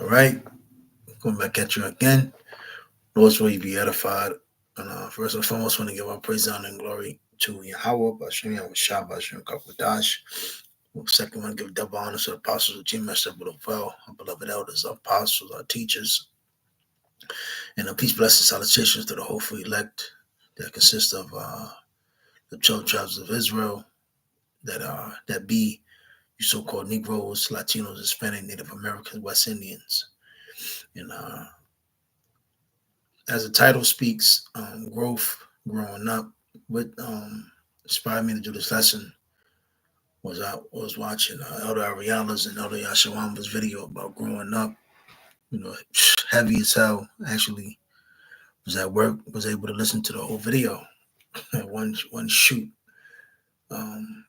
right, going back at you again. Lord's will you be edified. And first and foremost, want to give our praise, honor, and glory to Yahweh, Bashem Yahweh Shah, Bashem Kakwadash. Second, want to give double honor to the apostles of GMS of well, our beloved elders, our apostles, our teachers, and a peace, blessings, salutations to the hopeful elect that consist of the 12 tribes of Israel that be you so-called Negroes, Latinos, Hispanic, Native Americans, West Indians. And as the title speaks, growth, growing up, what inspired me to do this lesson was I was watching Elder Ariala's and Elder Yashawamba's video about growing up. You know, heavy as hell. Actually, was at work, was able to listen to the whole video at one shoot. Um,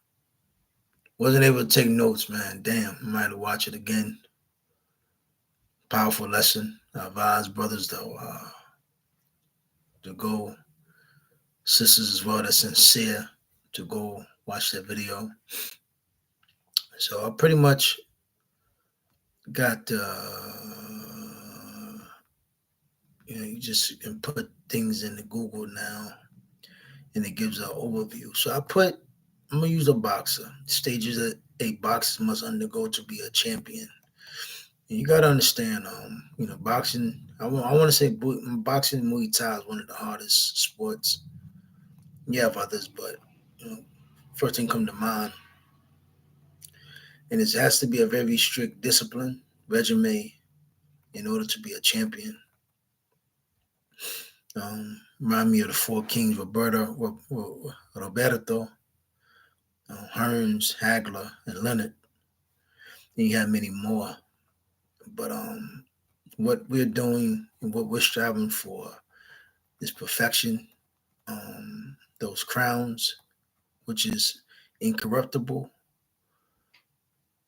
wasn't able to take notes, man. Damn, I might have to watch it again. Powerful lesson. I advise brothers though to go, sisters as well that's sincere, to go watch that video. So I pretty much got you just can put things into Google now and it gives an overview. So I'm gonna use a boxer. Stages that a boxer must undergo to be a champion. And you gotta understand, boxing. I want to say boxing, Muay Thai is one of the hardest sports. You have others, but you know, first thing come to mind, and it has to be a very strict discipline regimen in order to be a champion. Remind me of the four kings: Roberto, Hearns, Hagler, and Leonard. And you have many more. But what we're doing and what we're striving for is perfection. Those crowns, which is incorruptible,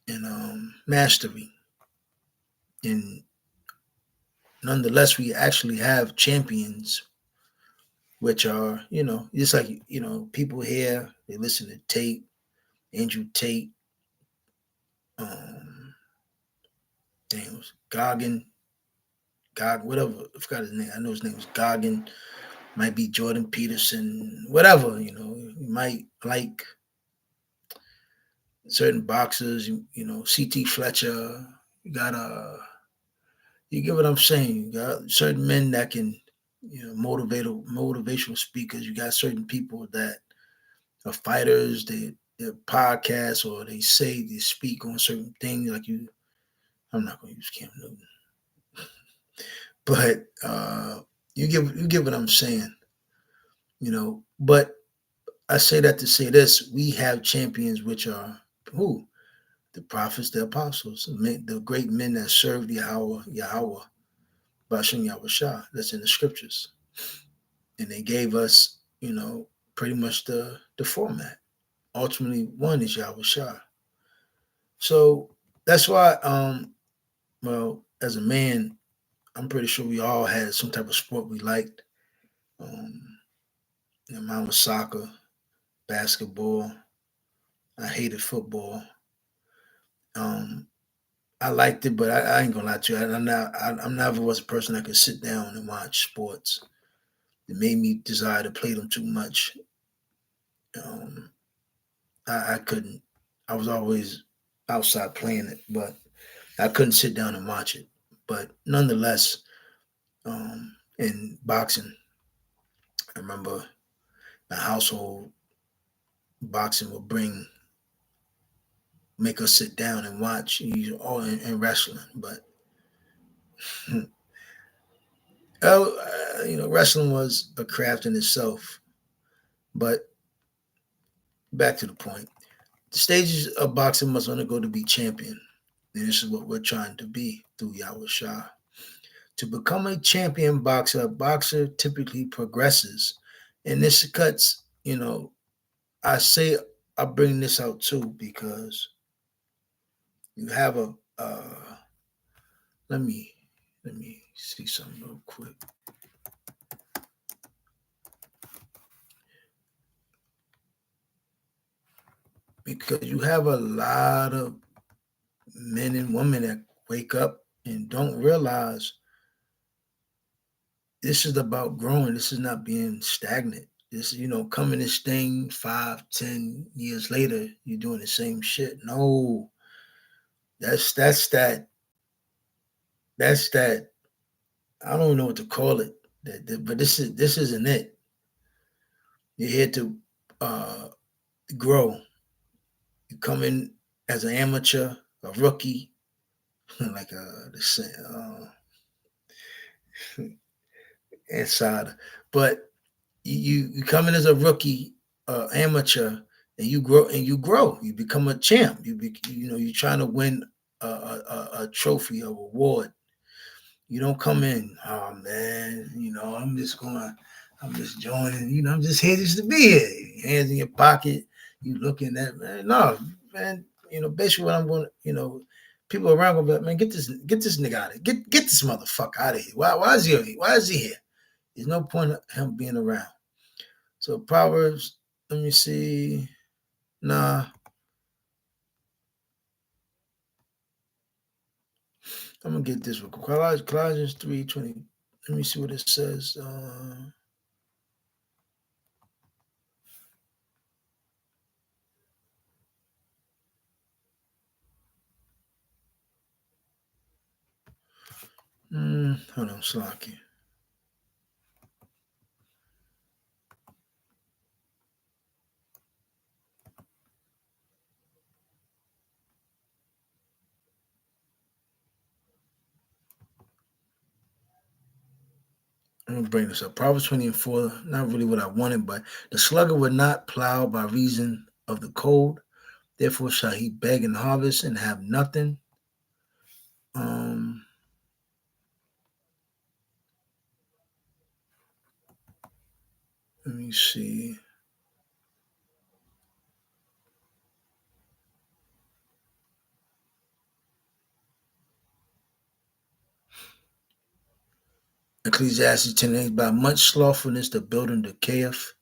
and mastery. And nonetheless, we actually have champions, which are, just like, people here, they listen to Tate, Andrew Tate, names Goggin, whatever, I forgot his name. I know his name was Goggin, might be Jordan Peterson, whatever, you might like certain boxers, CT Fletcher, you get what I'm saying? You got certain men that can, motivational speakers. You got certain people that are fighters. They're podcasts or they speak on certain things. Like I'm not going to use Cam Newton, but you get what I'm saying. But I say that to say this: we have champions, which are who? The prophets, the apostles, the great men that served Yahweh, Bashem Yahweh Shah. That's in the scriptures. And they gave us, pretty much the format. Ultimately, one is Yahweh Shah. So that's why, as a man, I'm pretty sure we all had some type of sport we liked. Mine was soccer, basketball. I hated football. I liked it, but I ain't gonna lie to you. I'm never was a person that could sit down and watch sports. It made me desire to play them too much. I couldn't. I was always outside playing it, but I couldn't sit down and watch it. But nonetheless, in boxing, I remember the household boxing would make us sit down and watch, all in wrestling. But wrestling was a craft in itself. But back to the point. The stages of boxing must undergo to be champion. And this is what we're trying to be through Yahweh Shah. To become a champion boxer, a boxer typically progresses. And this cuts, I bring this out too because you have let me see something real quick. Because you have a lot of men and women that wake up and don't realize this is about growing. This is not being stagnant. This, coming this thing 5, 10 years later, you're doing the same shit. No, that's that. I don't know what to call it. But this isn't it. You're here to uh, grow. You come in as an amateur, a rookie, like insider. But you come in as a rookie, amateur, and you grow You become a champ. You're trying to win a trophy, a award. You don't come in, oh man, I'm just joining, I'm just here just to be here. Hands in your pocket, you looking at, man. No, man, basically what I'm going to, people around gonna be like, man, get this nigga out of here. Get this motherfucker out of here. Why is he here? Why is he here? There's no point of him being around. So Proverbs, let me see. Nah, I'm gonna get this real quick. Colossians 3:20. Let me see what it says. Hold on, Slocky. I'm gonna bring this up. Proverbs 20:4. Not really what I wanted, but the sluggard would not plow by reason of the cold. Therefore shall he beg and harvest and have nothing. Um, Let me see. Ecclesiastes 10:8. By much slothfulness the building decayeth,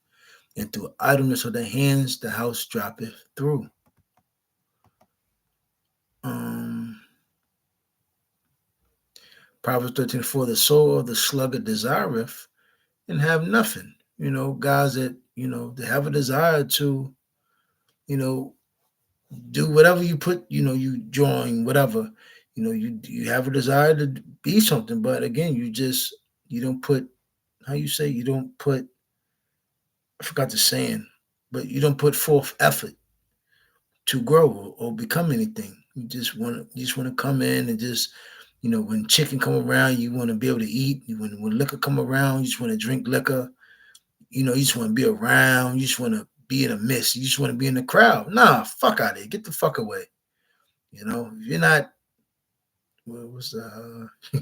and through idleness of the hands the house droppeth through. Proverbs 13:4. The soul of the sluggard desireth and have nothing. Guys that, they have a desire to, you know, do whatever you put, you drawing, whatever, you have a desire to be something, but again, you don't put, how you say, you don't put, I forgot the saying, but you don't put forth effort to grow or become anything. You just want to come in and just, when chicken come around, you want to be able to eat. When liquor come around, you just want to drink liquor. You just want to be around. You just want to be in a mist. You just want to be in the crowd. Nah, fuck out of here. Get the fuck away. If you're not, what was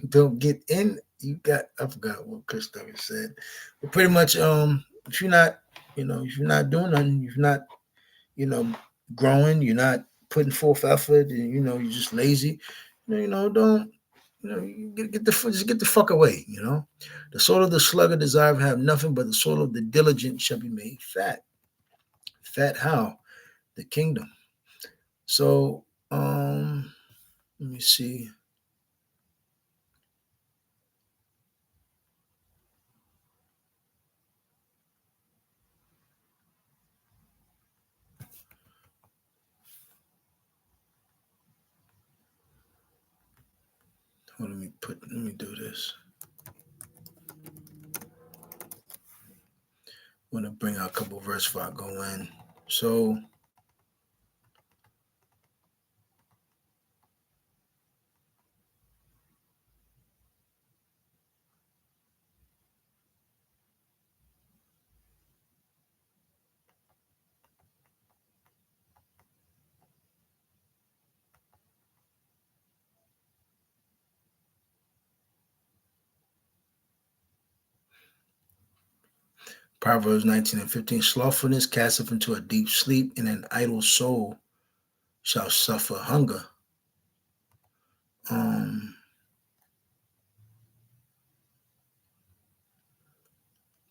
don't get in. I forgot what Christopher said, but pretty much, if you're not, if you're not doing nothing, if you're not, you know, growing, you're not putting forth effort, and you're just lazy. Don't. Just get the fuck away. The soul of the sluggard desire to have nothing, but the soul of the diligent shall be made fat. Fat how? The kingdom. So, let me see. Let me do this. I want to bring out a couple verses before I go in. So, Proverbs 19:15. Slothfulness casteth into a deep sleep, and an idle soul shall suffer hunger.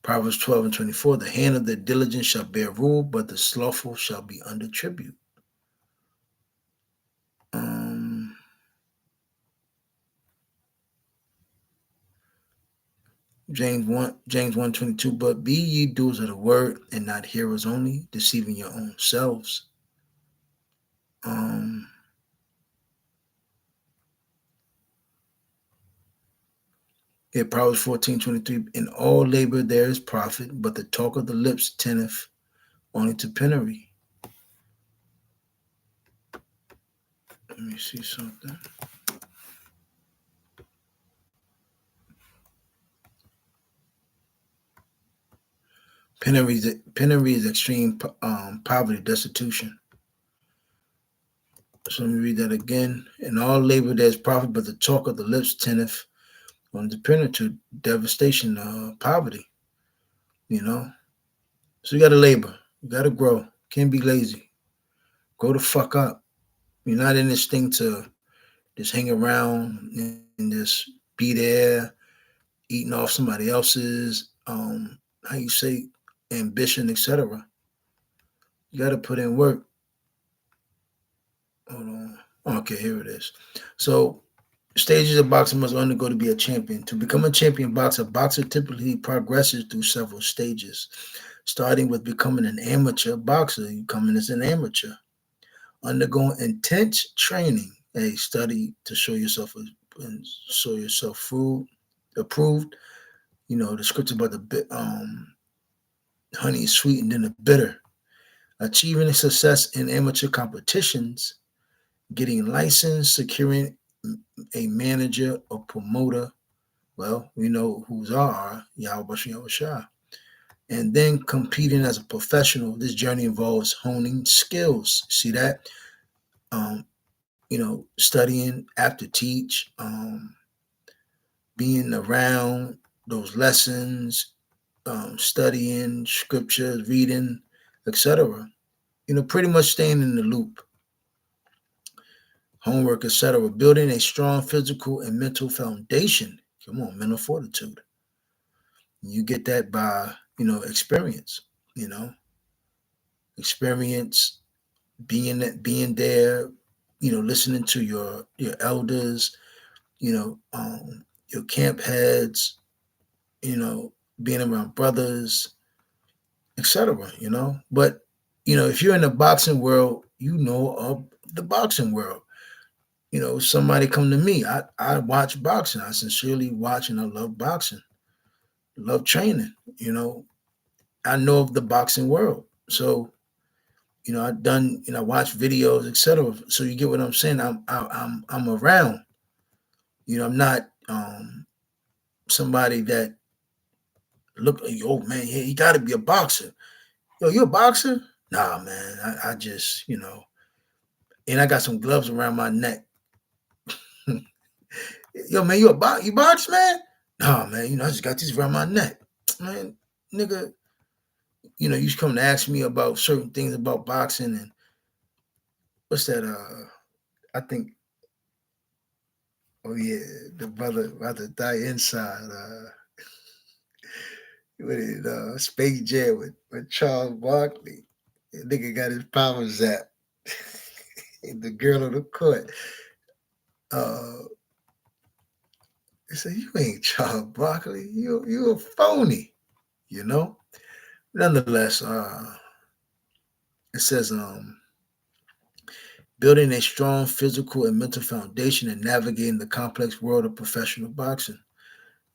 Proverbs 12:24. The hand of the diligent shall bear rule, but the slothful shall be under tribute. James 1:22. But be ye doers of the word and not hearers only, deceiving your own selves. Um, yeah, Proverbs 14:23. In all labor there is profit, but the talk of the lips tendeth only to penury. Let me see something. Penury is extreme poverty, destitution. So let me read that again. In all labor there is profit, but the talk of the lips tendeth on the penury, devastation, poverty. You know, so you got to labor, you got to grow. Can't be lazy. Grow the fuck up. You're not in this thing to just hang around and just be there, eating off somebody else's how you say ambition, etc. You got to put in work. Hold on. Okay, here it is. So, stages a boxer must undergo to be a champion. To become a champion boxer, a boxer typically progresses through several stages, starting with becoming an amateur boxer. You come in as an amateur, undergoing intense training, a study to show yourself and show yourself approved. You know the scripture about the honey is sweetened than the bitter. Achieving success in amateur competitions, getting licensed, securing a manager or promoter. Well, we know who's are Yahweh Shah. And then competing as a professional. This journey involves honing skills. See that? Um, studying after teach, being around those lessons, studying scriptures, reading, etc. Pretty much staying in the loop, homework, etc. Building a strong physical and mental foundation. Come on, mental fortitude. You get that by experience. You know, experience being there. Listening to your elders. Your camp heads. Being around brothers, etc. But if you're in the boxing world, of the boxing world. Somebody come to me. I watch boxing. I sincerely watch and I love boxing. Love training. I know of the boxing world. So, I've done, watch videos, etc. So you get what I'm saying? I'm around. I'm not somebody that look, oh man, yeah, you gotta be a boxer. Yo, you a boxer? Nah, man. I just, and I got some gloves around my neck. Yo, man, you box, man? Nah, man, I just got these around my neck. Man, nigga, you come to ask me about certain things about boxing and what's that? I think, oh yeah, the brother die inside. With Space Jam with Charles Barkley. The nigga got his power zapped. The girl on the court. Uh, they said, "You ain't Charles Barkley. You a phony." Nonetheless, it says building a strong physical and mental foundation and navigating the complex world of professional boxing.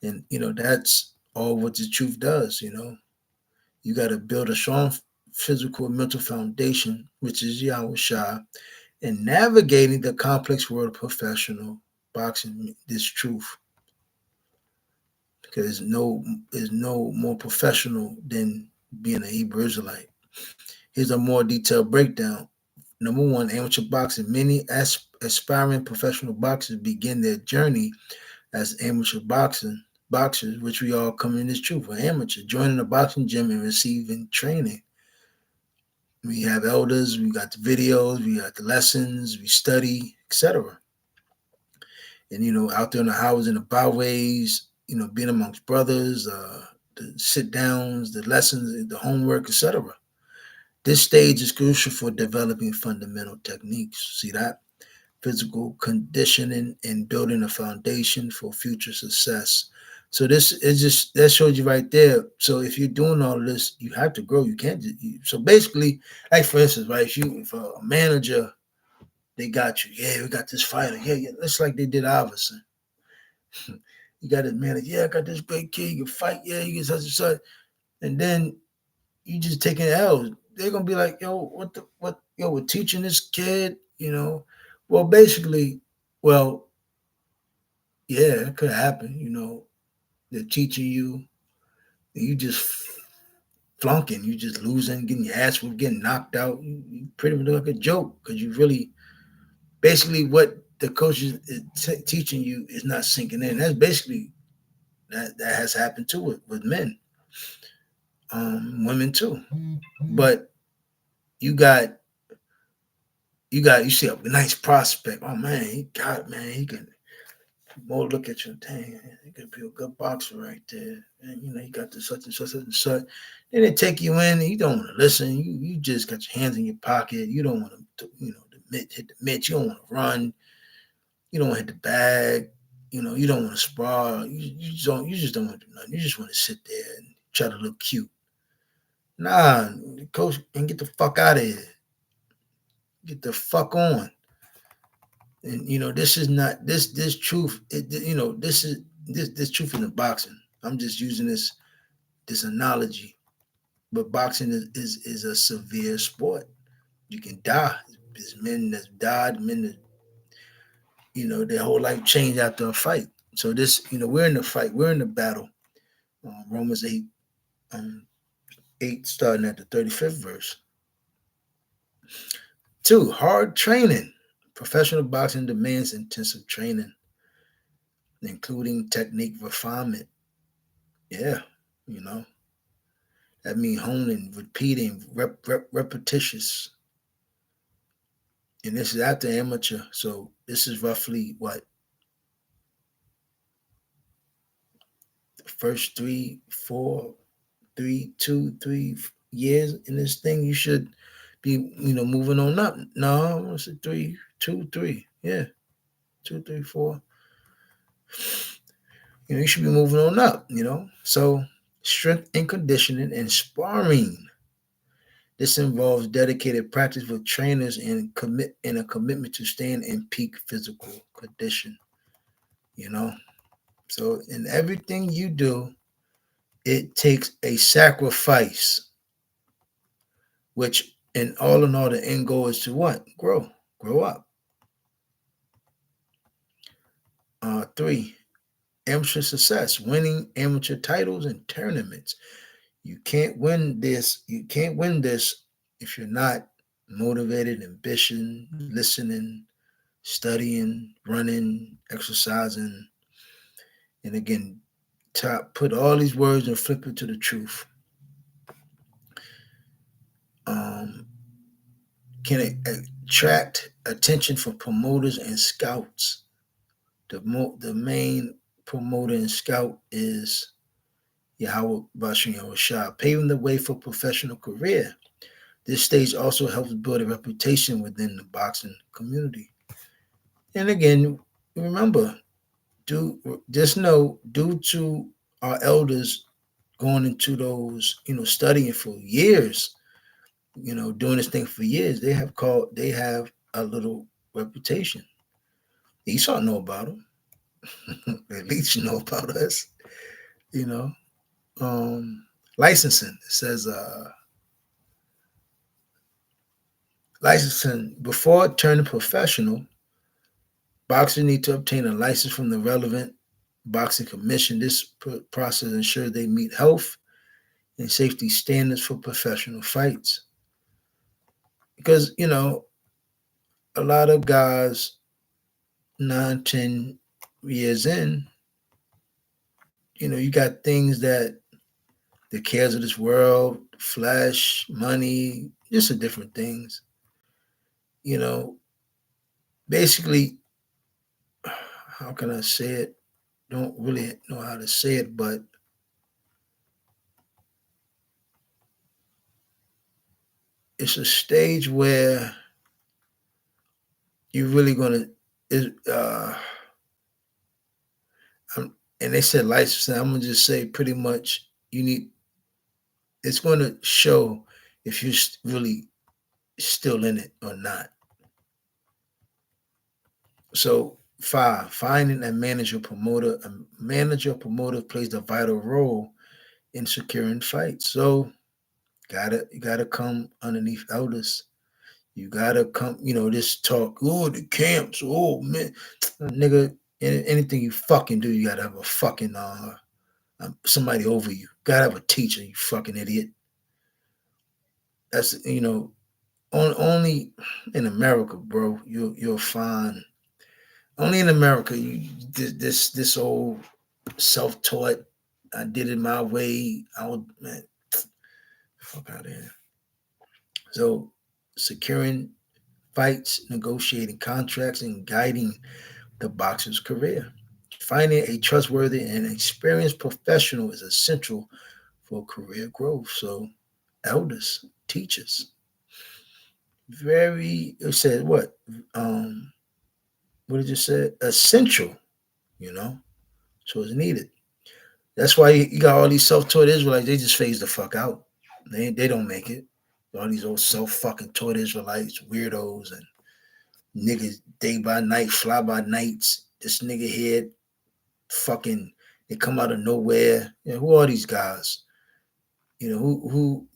And that's all what the truth does. You got to build a strong physical and mental foundation, which is Yahweh Shah, and navigating the complex world of professional boxing. This truth, because there's no more professional than being a Hebrew Israelite. Here's a more detailed breakdown. Number one, amateur boxing. Many aspiring professional boxers begin their journey as amateur boxers, which we all come in this truth. We're amateur, joining a boxing gym and receiving training. We have elders, we got the videos, we got the lessons, we study, etc. And out there in the highways and the byways, being amongst brothers, the sit downs, the lessons, the homework, etc. This stage is crucial for developing fundamental techniques. See that? Physical conditioning and building a foundation for future success. So this is just that shows you right there. So if you're doing all of this, you have to grow. You can't. So basically, like for instance, right? If a manager, they got you. Yeah, we got this fighter. Yeah, yeah. It's like they did Iverson. You got this manager. Yeah, I got this great kid. You can fight. Yeah, you can such and such. And then you just taking L's. They're gonna be like, yo, what? Yo, we're teaching this kid. Well, basically, well, yeah, it could happen. They're teaching you. You just flunking, you just losing, getting your ass whooped, getting knocked out. You pretty much look like a joke because you really, basically, what the coach is teaching you is not sinking in. That's basically that has happened too with men, women too. But you got you see a nice prospect. Oh man, he got it, man. He can more look at you. Dang, he could be a good boxer right there. And you got this such and such and such. Then they take you in, and you don't want to listen. You just got your hands in your pocket. You don't want to, hit the mitts. You don't want to run. You don't want to hit the bag. You don't want to spar. You just don't want to do nothing. You just want to sit there and try to look cute. Nah, coach, and get the fuck out of here. Get the fuck on. And this is not this truth. This is this truth in the boxing. I'm just using this analogy. But boxing is a severe sport. You can die. There's men that died, men that their whole life changed after a fight. So we're in the fight, we're in the battle. Romans 8, 8, starting at the 35th verse. 2, hard training. Professional boxing demands intensive training, including technique refinement. Yeah, that means honing, repeating, repetitious. And this is after amateur. So this is roughly what? The first 2, 3 years in this thing, you should be, moving on up. No, I said 3, 2, 3. Yeah. 2, 3, 4. You should be. Moving on up. So strength and conditioning and sparring. This involves dedicated practice with trainers and a commitment to staying in peak physical condition. So in everything you do, it takes a sacrifice, which in all, the end goal is to what? Grow up. 3, amateur success, winning amateur titles and tournaments. You can't win this. You can't win this if you're not motivated, ambition, listening, studying, running, exercising, and again, put all these words and flip it to the truth. Can it attract attention from promoters and scouts? The main promoter and scout is Yahweh Bashem Yahushua, paving the way for professional career. This stage also helps build a reputation within the boxing community. And again, remember, just know, due to our elders going into those, studying for years, doing this thing for years, they have a little reputation. Esau know about them. At least you know about us. You know, licensing, it says licensing before turning professional. Boxers need to obtain a license from the relevant boxing commission. This process ensures they meet health and safety standards for professional fights. Because a lot of guys 9, 10 years in, you got things that the cares of this world, flesh, money, just the different things. Basically, how can I say it? Don't really know how to say it, but it's a stage where you're really gonna. and they said licensing. I'm gonna just say pretty much you need. It's going to show if you're really still in it or not. So five, finding a manager promoter. A manager promoter plays a vital role in securing fights. So you gotta come underneath elders. You gotta come, this talk, oh, the camps, oh man. Nigga, anything you fucking do, you gotta have a fucking somebody over you. Gotta have a teacher, you fucking idiot. That's only in America, bro. You'll find only in America. This old self-taught. I did it my way. I would man, fuck out of here. So securing fights, negotiating contracts, and guiding the boxer's career. Finding a trustworthy and experienced professional is essential for career growth. So elders, teachers, it said what? What did you say? Essential, you know? So it's needed. That's why you got all these self-taught Israelites, they just phase the fuck out. They don't make it. All these old self-fucking taught Israelites, weirdos and niggas day by night, fly by nights. This nigga here fucking they come out of nowhere. Who are these guys? Who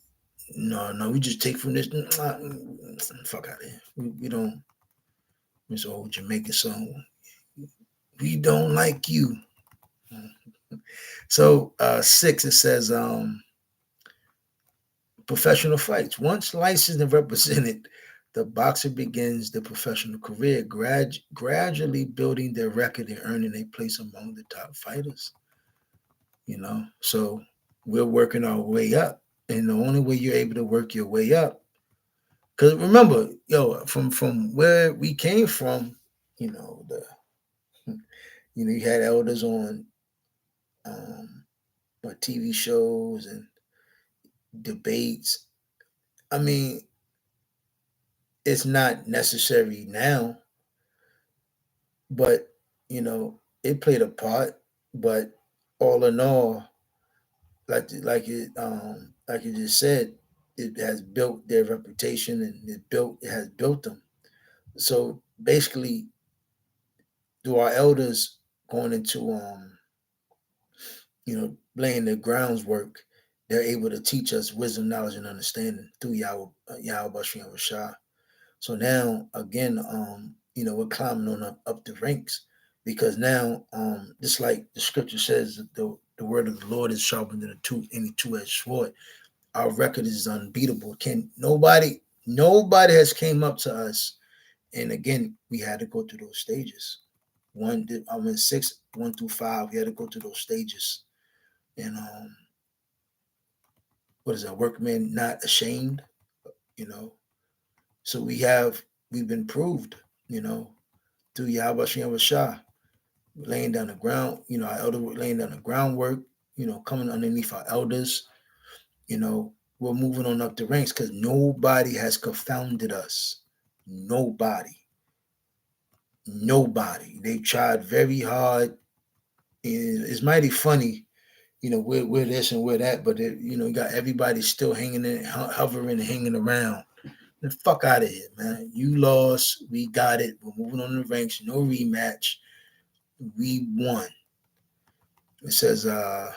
no, we just take from this. Fuck out of here. We don't. This old Jamaican song. We don't like you. So six, it says professional fights. Once licensed and represented, the boxer begins their professional career, gradually building their record and earning a place among the top fighters. So we're working our way up, and the only way you're able to work your way up, because remember, from where we came from, the you had elders on TV shows and debates. I mean, it's not necessary now, but it played a part. But all in all, like you just said, it has built their reputation and it has built them. So basically, through our elders going into laying the groundwork, they're able to teach us wisdom, knowledge, and understanding through Yahweh Shem Rashah. So now again, we're climbing on up the ranks, because now, just like the scripture says, the word of the Lord is sharper than any two-edged sword. Our record is unbeatable. Can nobody has came up to us, and again, we had to go through those stages. I'm in 6, 1 through 5. We had to go through those stages, and what is that? Workman not ashamed, you know. So we've been proved, through Yahweh Shem Rashah, laying down the ground, our elder laying down the groundwork, coming underneath our elders, we're moving on up the ranks because nobody has confounded us. Nobody. They tried very hard. It's mighty funny, we're this and we're that, but you got everybody still hanging in, hovering and hanging around. The fuck out of here, man. You lost. We got it. We're moving on the ranks. No rematch. We won. It says the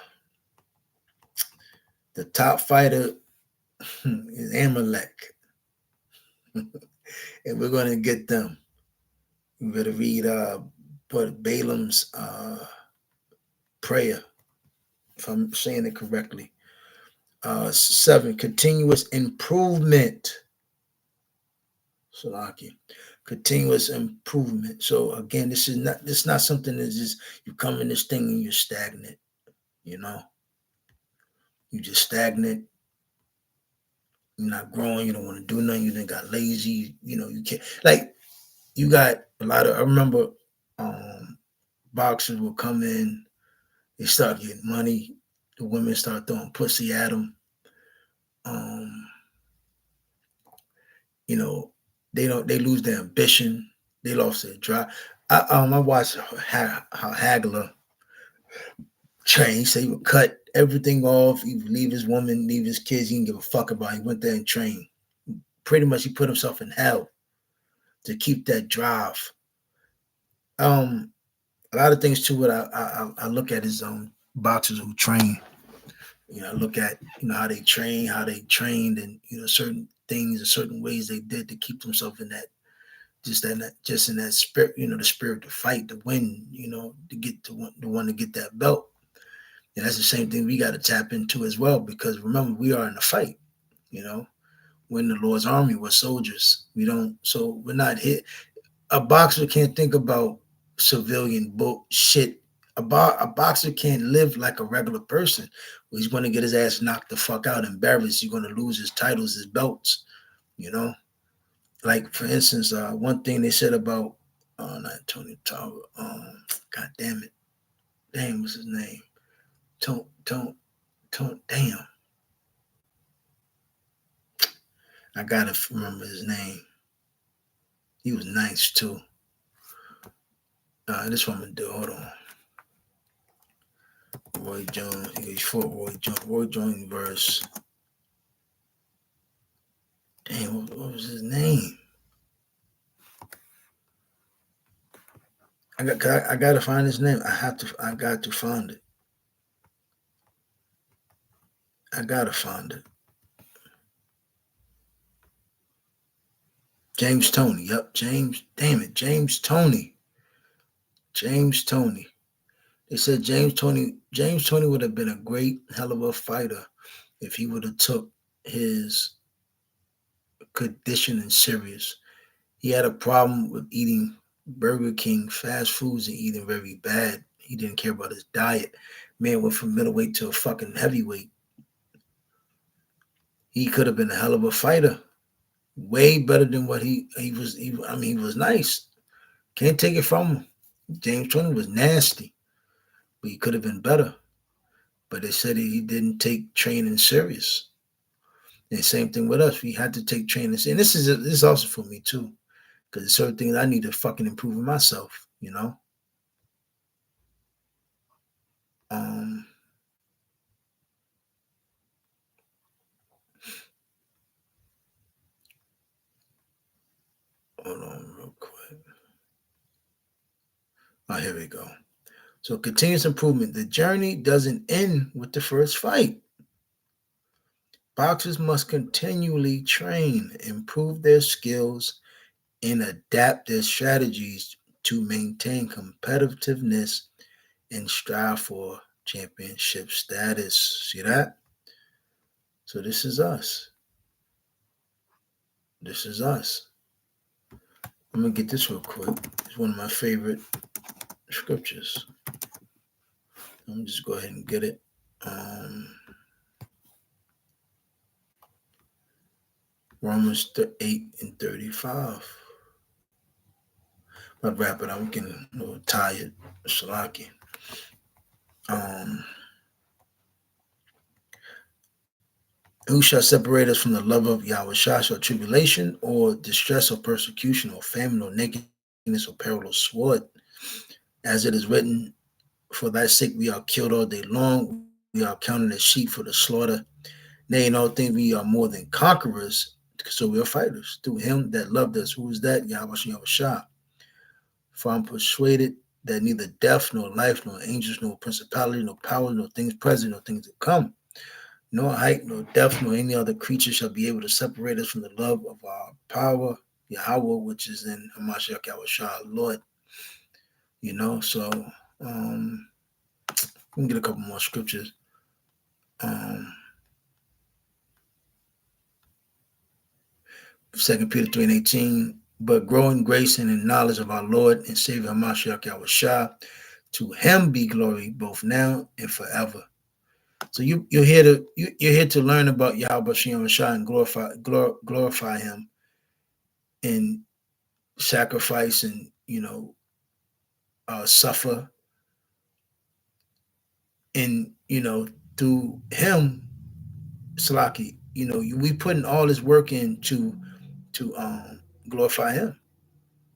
top fighter is Amalek. And we're going to get them. We better read Balaam's prayer, if I'm saying it correctly. 7, continuous improvement. Salaki. Continuous improvement. So again, this is not something that's just you come in this thing and you're stagnant. You just stagnant. You're not growing. You don't want to do nothing. You then got lazy. You can't, like, you got a lot of, I remember boxers will come in, they start getting money, the women start throwing pussy at them. They lose their ambition. They lost their drive. I watched how Hagler, Train. He said he would cut everything off. He would leave his woman, leave his kids. He didn't give a fuck about it. He went there and trained. Pretty much, he put himself in hell to keep that drive. A lot of things too. What I look at is boxers who train. I look at how they train, how they trained, and certain things and certain ways they did to keep themselves in that just in that spirit, the spirit to fight, to win, to get the one to get that belt. And that's the same thing we got to tap into as well, because remember, we are in a fight. We're in the Lord's army. We're soldiers. We're not hit. A boxer can't think about civilian bullshit. A boxer can't live like a regular person. He's going to get his ass knocked the fuck out, embarrassed. He's going to lose his titles, his belts. Like for instance, one thing they said about not Tony Tower. God damn it, damn, what's his name? Don't. Damn, I gotta remember his name. He was nice too. This one I'm gonna do. Hold on. Roy Jones. He fought Roy Jones. Roy Jones versus. Damn, what was his name? I gotta find his name. I got to find it. I gotta find it. James Toney. Yep, James. Damn it, James Toney. James Toney. They said James Toney would have been a great hell of a fighter if he would have took his conditioning serious. He had a problem with eating Burger King fast foods and eating very bad. He didn't care about his diet. Man went from middleweight to a fucking heavyweight. He could have been a hell of a fighter. Way better than what he was. He was nice. Can't take it from him. James Toney was nasty, but he could have been better. But they said he didn't take training serious. And same thing with us. We had to take training. And this is also for me too, because there's certain things I need to fucking improve in myself. Hold on real quick. Oh, here we go. So continuous improvement. The journey doesn't end with the first fight. Boxers must continually train, improve their skills, and adapt their strategies to maintain competitiveness and strive for championship status. See that? So this is us. This is us. I'm going to get this real quick. It's one of my favorite scriptures. Let me just go ahead and get it. Romans 8 and 35. I'll wrap it up. I'm getting a little tired. Shalaki. Who shall separate us from the love of Yahweh? Shall tribulation or distress or persecution or famine or nakedness or peril or sword? As it is written, for thy sake we are killed all day long. We are counted as sheep for the slaughter. Nay, in all things we are more than conquerors, so we are fighters. Through him that loved us. Who is that? Yahweh Shah. For I'm persuaded that neither death, nor life, nor angels, nor principality, nor power, nor things present, nor things to come, nor height, nor depth, nor any other creature shall be able to separate us from the love of our power, Yahweh, which is in Hamashiach Yahweh Lord. So we can get a couple more scriptures. 2 Peter 3 and 18. But grow in grace and in knowledge of our Lord and Savior Hamashiach Yahweh. To him be glory both now and forever. So you're here to learn about Yahweh and glorify him and sacrifice and suffer, and through him, Salaki, we putting all this work in to glorify him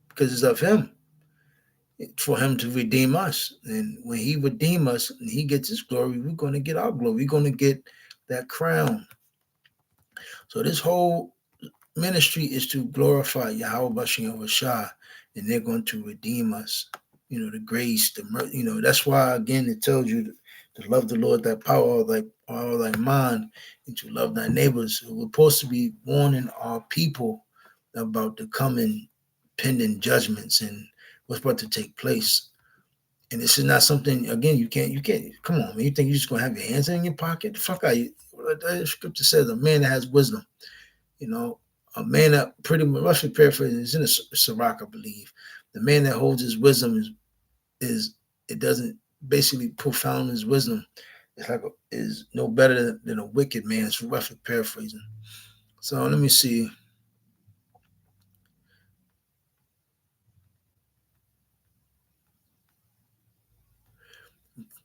because it's of him. for him to redeem us. And when he redeem us and he gets his glory, we're going to get our glory. We're going to get that crown. So this whole ministry is to glorify Yahweh Bashem Rashah, and they're going to redeem us. The grace, that's why again it tells you to love the Lord thy power, all thy mind, and to love thy neighbors. So we're supposed to be warning our people about the coming pending judgments and what's about to take place. And this is not something, again, you can't, come on, man. You think you're just gonna have your hands in your pocket? The fuck out you. The scripture says a man that has wisdom, a man that pretty much roughly paraphrasing is in a Sirach, I believe. The man that holds his wisdom is it doesn't basically profound his wisdom. It's like is no better than a wicked man. It's roughly paraphrasing. So let me see.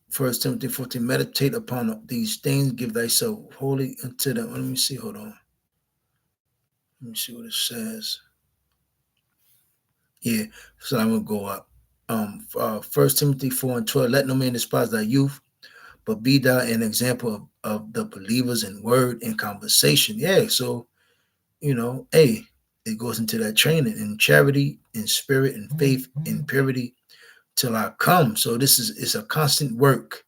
First Timothy 14, meditate upon these things, give thyself wholly unto them. Let me see, hold on. Let me see what it says. Yeah, so I'm gonna go up. First Timothy 4 and 12. Let no man despise thy youth, but be thou an example of the believers in word and conversation. Yeah, so hey, it goes into that training in charity, in spirit, in faith, in purity, till I come. So it's a constant work.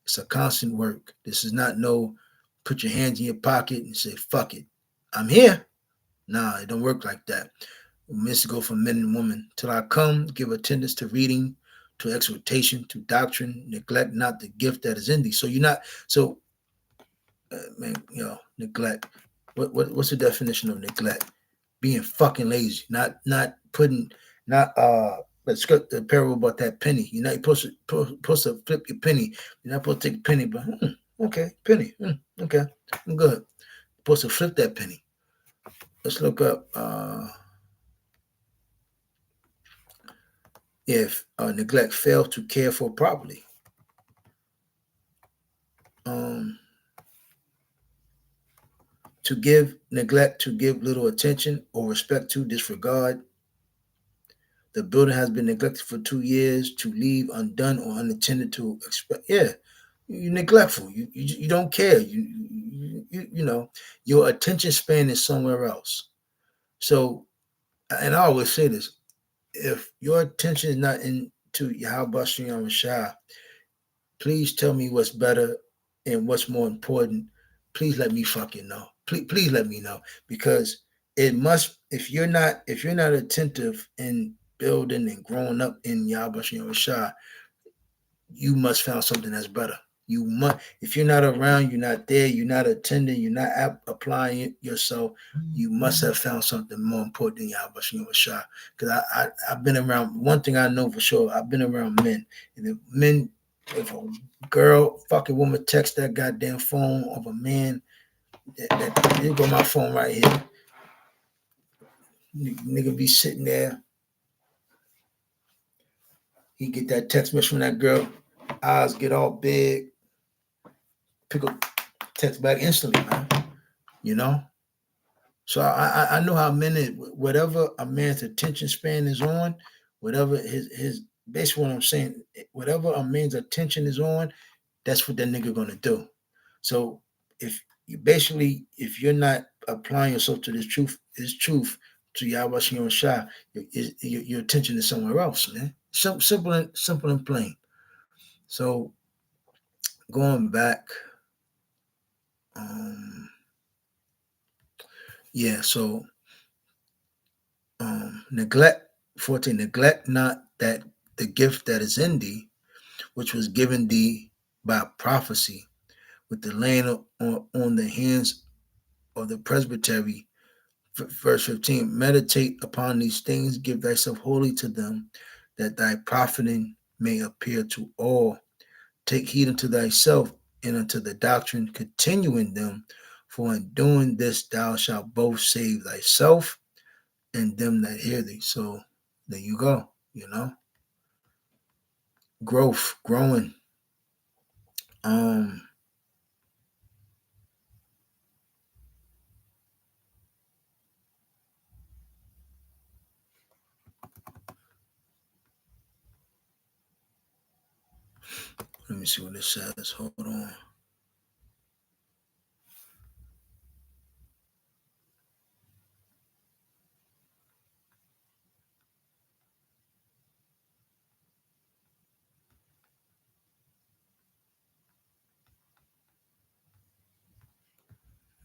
It's a constant work. This is not no put your hands in your pocket and say, fuck it. I'm here. Nah, it don't work like that. It means to go from men and women. Till I come, give attendance to reading, to exhortation, to doctrine, neglect not the gift that is in thee. So you're not, so man, neglect. What's the definition of neglect? Being fucking lazy, not putting, not let's get the parable about that penny. You're not supposed to flip your penny. You're not supposed to take a penny, but okay, penny. Okay, I'm good. Supposed to flip that penny. Let's look up if neglect fails to care for properly. To give neglect, to give little attention or respect to, disregard. The building has been neglected for 2 years, to leave undone or unattended to expect. Yeah, you're neglectful. You don't care. Your attention span is somewhere else. So, and I always say this: if your attention is not into Yahweh Shem Shah, please tell me what's better and what's more important. Please let me fucking know. Please let me know, because it must. If you're not attentive in building and growing up in Yahweh Shem Shah, you must found something that's better. You must. If you're not around, you're not there, you're not attending, you're not applying it yourself, you must have found something more important than Yahweh Shem Shah. Because I've been around. One thing I know for sure, I've been around men, and if a girl, fucking woman, text that goddamn phone of a man, here go my phone right here. Nigga be sitting there. He get that text message from that girl, eyes get all big, pick up, text back instantly, man. You know. So I know how men, whatever a man's attention span is on, whatever his basically what I'm saying, whatever a man's attention is on, that's what that nigga gonna do. So if you're not applying yourself to this truth to Yahweh Shem Shah, your attention is somewhere else, man. Simple and plain. So going back, yeah. So neglect 14. Neglect not that the gift that is in thee, which was given thee by prophecy, with the laying on the hands of the presbytery. Verse 15, meditate upon these things, give thyself wholly to them, that thy profiting may appear to all. Take heed unto thyself and unto the doctrine, continue in them, for in doing this thou shalt both save thyself and them that hear thee. So there you go, growing. Um, Let me see what it says. Hold on.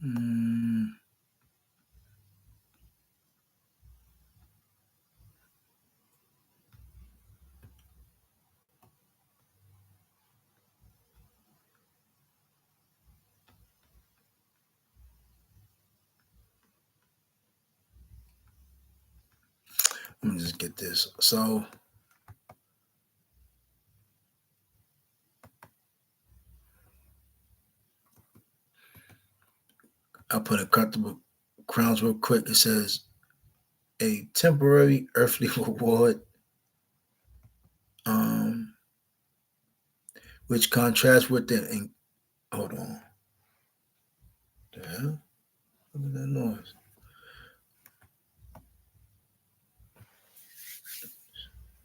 Mm, let me just get this. So I'll put a comfortable crowns real quick. It says a temporary earthly reward, um, which contrasts with the. Hold on. The hell? What is that noise?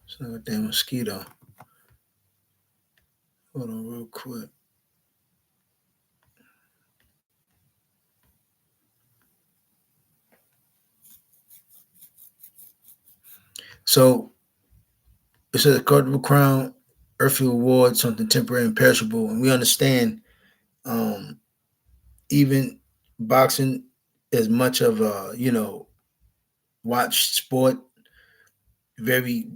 It's like a damn mosquito. Hold on, real quick. So it says a comfortable crown, earthly reward, something temporary and perishable, and we understand. Um, even boxing is much of a watch sport, very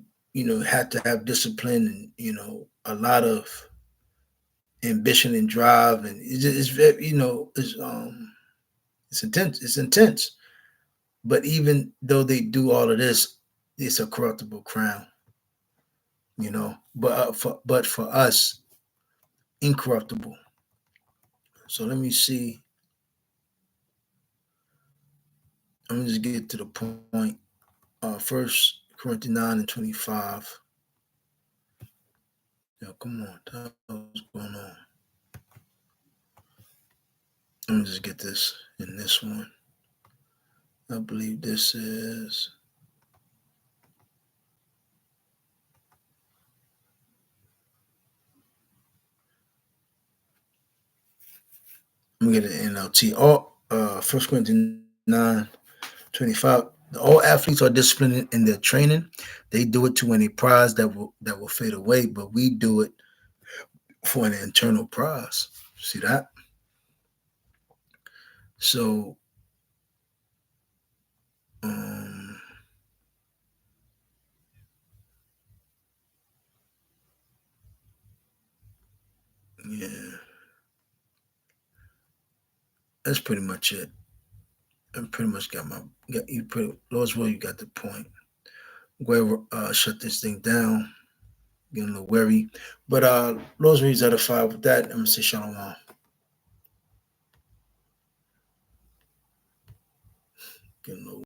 had to have discipline and a lot of ambition and drive, and it's very it's intense. It's intense. But even though they do all of this, it's a corruptible crown, but for us, incorruptible. So let me see. I'm gonna just get to the point. First Corinthians 9:25. Yo, come on, what's going on? Let me just get this in this one. I believe this is. Let me get an NLT. All First Corinthians 9:25. All athletes are disciplined in their training. They do it to win a prize that will fade away, but we do it for an internal prize. See that? So, um, yeah, that's pretty much it. I pretty much got you. Lord's will, you got the point. Where shut this thing down. Getting a little wary, but Lord's will is out of five. With that, I'm gonna say shalom. Getting a little